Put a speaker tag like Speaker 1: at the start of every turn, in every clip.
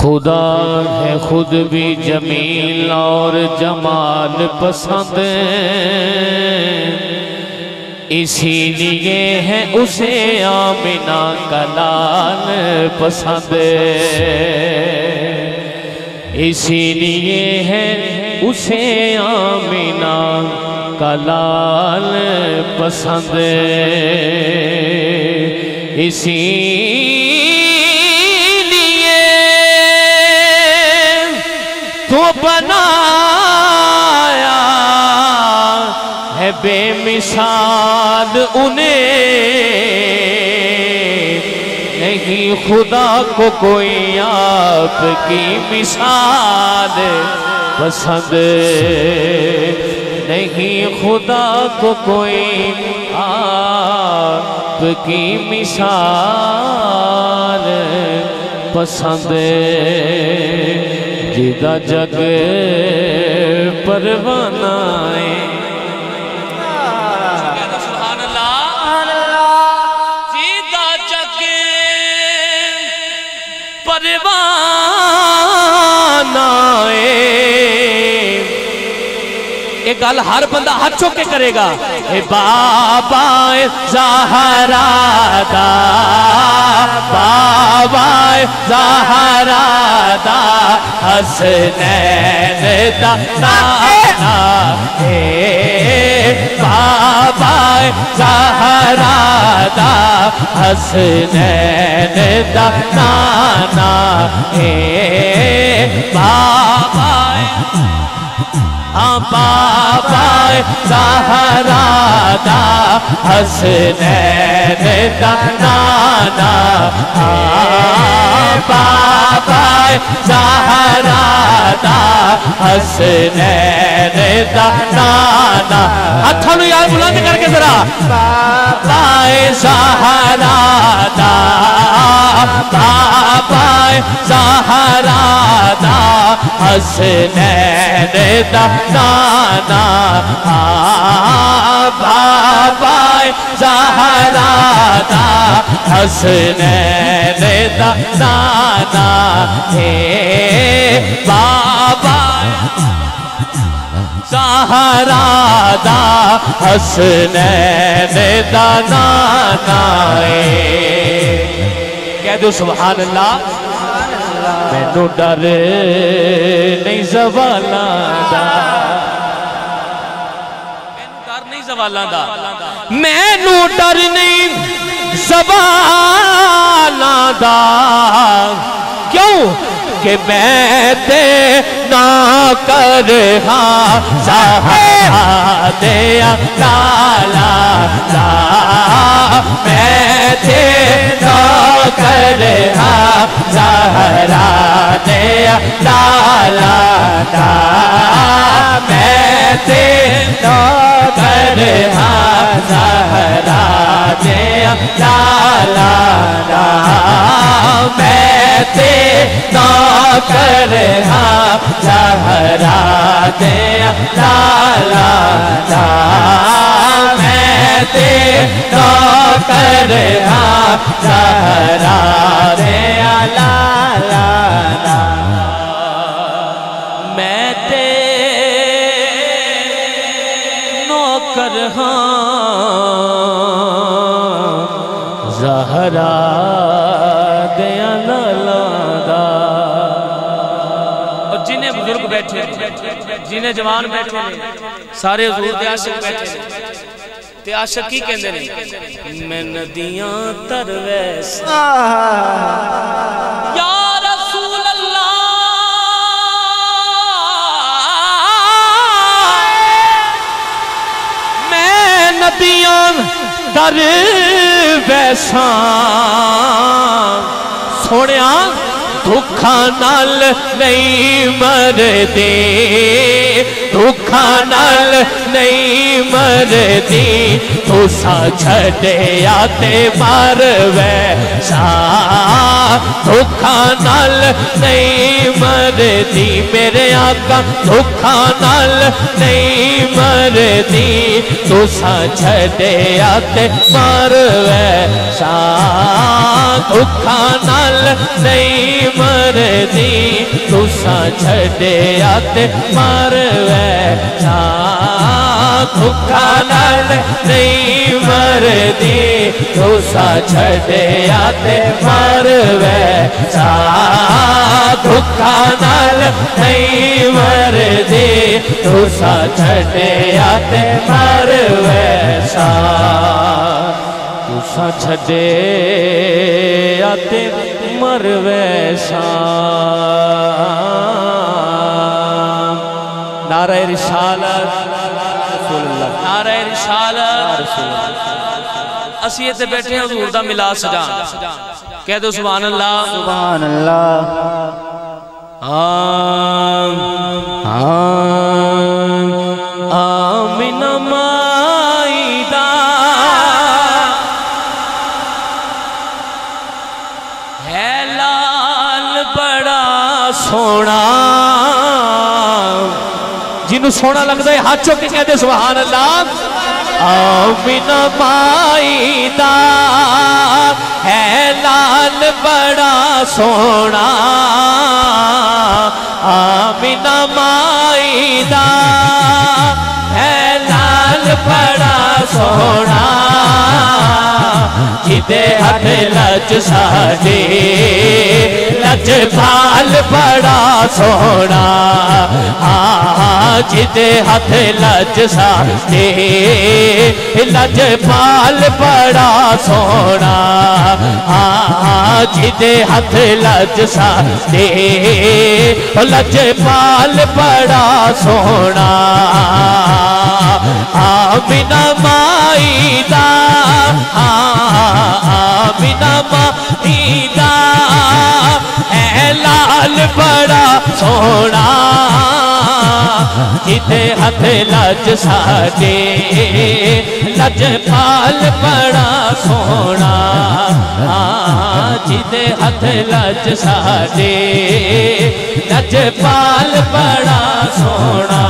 Speaker 1: खुदा है खुद भी जमील और जमाल पसंद, इसीलिए है उसे आमिना का लाल पसंद, इसीलिए है उसे आमिना का लाल पसंद, इसीलिए तो बनाया है बेमिसाल उन्हें, नहीं खुदा को कोई आपकी मिसाल पसंद, नहीं खुदा को कोई आपकी मिसाल पसंद, जिदा जग परवाना है। सुभान अल्लाह। जिदा जग परवाना है, ये गल हर बंदा हाथ चुक के करेगा। ए बाबा ज़हरा दा, बाबा ज़हरा दा हसनैन दा नाना है, बाबा ज़हरा दा हसनैन दा नाना है, बाबा बाबा ज़हरा दा हसनैन दा नाना, बाबा ज़हरा दा हसनैन दा नाना। हाथों यार बुलंद करके जरा, बाबा ज़हरा दा, बाबा ज़हरा दा हसनैन दा नाना, बाबा ज़हरा दा हसनैन दा नाना है, बाबा ज़हरा दा हसनैन दा नाना है। कह दो सुभान अल्लाह। मैनू डर नहीं ज़वालां दा, मैनू डर नहीं ज़वालां दा, मैनू डर नहीं ज़वालां दा, क्यों कि मैं ते ना कर हाँ ज़हरा दे लाला ला, मैं ते ना कर हाँ ज़हरा दे लाला ला, मैं ते ना कर हाँ ज़हरा दे लाला ला, मैं ते ना कर हाँ ज़हरा दे लाला ला, मैं ते ना कर हाँ ज़हरा दे लाला ला, मैं ते नौकर हाँ ज़हरा दे लाला दा। और जिन्हें बुजुर्ग बैठे, जिन्हें जवान बैठे, सारे हुजूर दे आशिक बैठे, ते आशिक की कहंदे ने, मैं नदियां तरवैस या रसूल अल्लाह, मैं नदियां तरवैसां सोनिया दुखा नाल नहीं मरदे, दुखा नाल नहीं मरदी, तुसा छड़िया ते मर वैसा, दुखा नाल नहीं मरदी मेरे आका, दुखा नाल नहीं मरदी, तुसा छड़िया ते मर वैसा, दुखा नाल नहीं
Speaker 2: मरदी तुसा छड़िया ते मर वैसा दुखा नाल नहीं मरदी तुसा छड़िया ते मर वैसा दुखा नाल नहीं मरदी तुसा छड़िया ते मर वैसा तुसा छड़िया ते मर वैसा। नारे रिसालत नारे रिसालत। असी इत्थे बैठे हजूर दा मिलाद सजान कह दो सुभान अल्लाह सुभान अल्लाह। आमिना माईदा है लाल बड़ा सोना। जिन्हों सोना लगता है हाथ चुक के कहते सुभान अल्लाह। आमिना माईदा है लाल बड़ा सोना। आमिना माईदा है लाल बड़ा सोना। जिदे हथ लज साडे लजपाल बड़ा सोना। जिदे हथ लज साडे लजपाल बड़ा सोना। जिदे हथ लज साडे लजपाल बड़ा सोना। आमिना माईदा आमिना माईदा है लाल बड़ा सोना। जिदे हथ लज साडे लजपाल बड़ा सोना। जिदे हथ लज साडे लजपाल बड़ा सोना।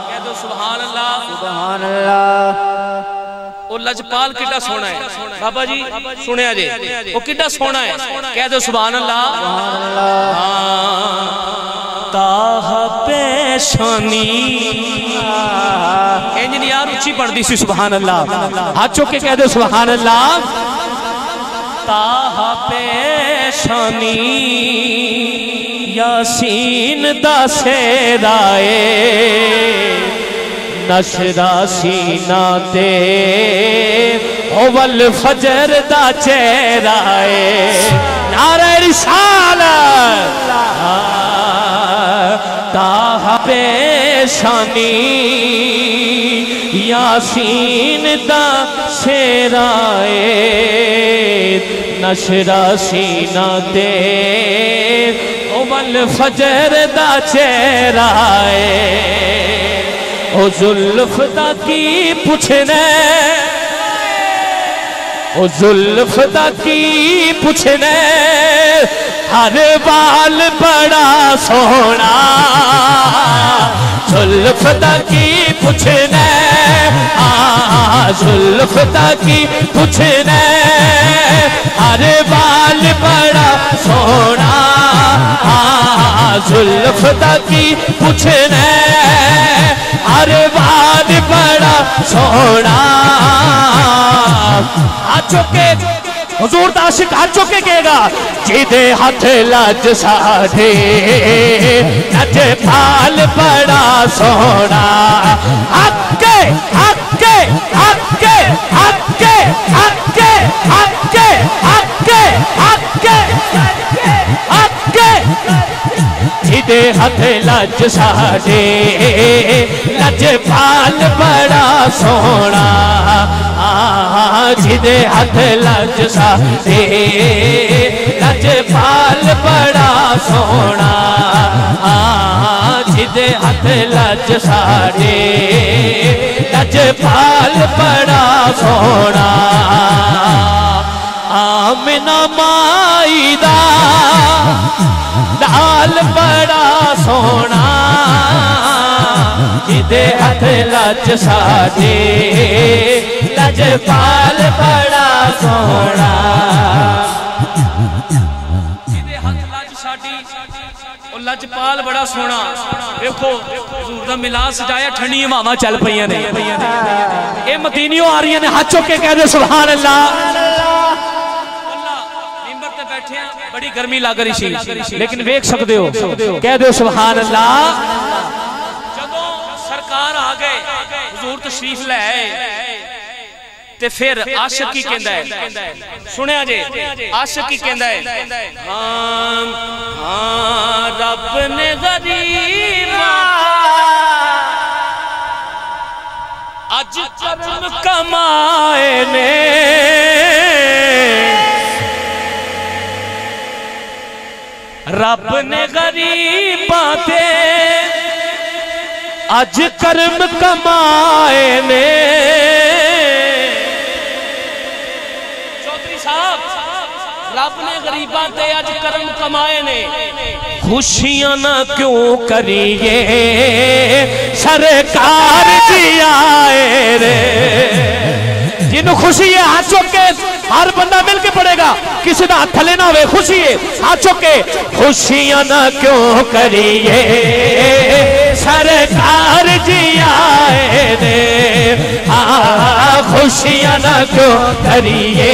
Speaker 2: कह दो सुभान अल्लाह सुभान अल्लाह। वो लजपाल कितना सोना है बाबा जी सुनिया जे वो कितना सोना है कह दो सुभान अल्लाह। ताहा पेशानी इंजीनियर उच्ची पढ़ती सी सुभान अल्लाह। हाथ चुक के कह दो सुभान अल्लाह। ताहा पेशानी यासीन दा सेराए नशरा सीना ते ओवल फजर दा चेहराए। नारे रिसालत ताहा पेशानी यासीन दा सेराए नशरा सीना ते ओवल फजर दा चेहराए। ओ जुल्फ दा की पुछने ओ जुल्फ दा की पुछने हर बाल बड़ा सोना। जुल्फ दा की पुछने जुल्फ दा की पुछने हर बाल बड़ा सोना। जुल्फ दा की पुछने हर बाल बड़ा सोना। हाथ चुके हुजूर दा आशिक हाथ चुके कहेगा जिदे हथ लज साडे लजपाल बड़ा सोना। हक्के हक्के हक्के हक्के हक्के हक्के हक्के हक्के हक्के जिदे हथ लज साडे लजपाल बड़ा सोना। जिदे हथ लज साडे लजपाल बड़ा सोना। जिदे हथ लज साडे लजपाल बड़ा सोना। आमिना माईदा लाल बड़ा सोना। जिदे हथ लज साडे लजपाल बड़ा सोना
Speaker 1: जिदे हथ लज साडी ओ लजपाल बड़ा सोना देखो हुजूर दा मिलाद सजाया ठंडी हवावां चल पईयां ने
Speaker 2: ए मदीनियों आ रही ने हाथ चुक के कह दे सुभान अल्लाह
Speaker 1: मिंबर ते बैठे बड़ी
Speaker 2: गर्मी लग रही सी लेकिन वेख सकते हो कह दो सुभान अल्लाह
Speaker 1: जदों सरकार आ गए हुजूर तशरीफ ले आए ते फिर आशिक की कहंदा है सुनिया जे आशिक की कहंदा है हां हां रब ने गरीबा अज कर्म कमाए ने रब ने गरीबा ते
Speaker 2: अज कर्म कमाए ने
Speaker 1: चौधरी साहब रब ने गरीबा ते अज कर्म कमाए ने
Speaker 2: खुशियां ना क्यों करिए सरकार जी आए रे जिन्हों खुशी है हाथ चुक के हर बंदा मिल के पड़ेगा किसी का हाथ थले ना हो खुशी है हाथ चुक के खुशियां ना क्यों करिए सरकार जी आए रे हाँ खुशियां ना क्यों करिए।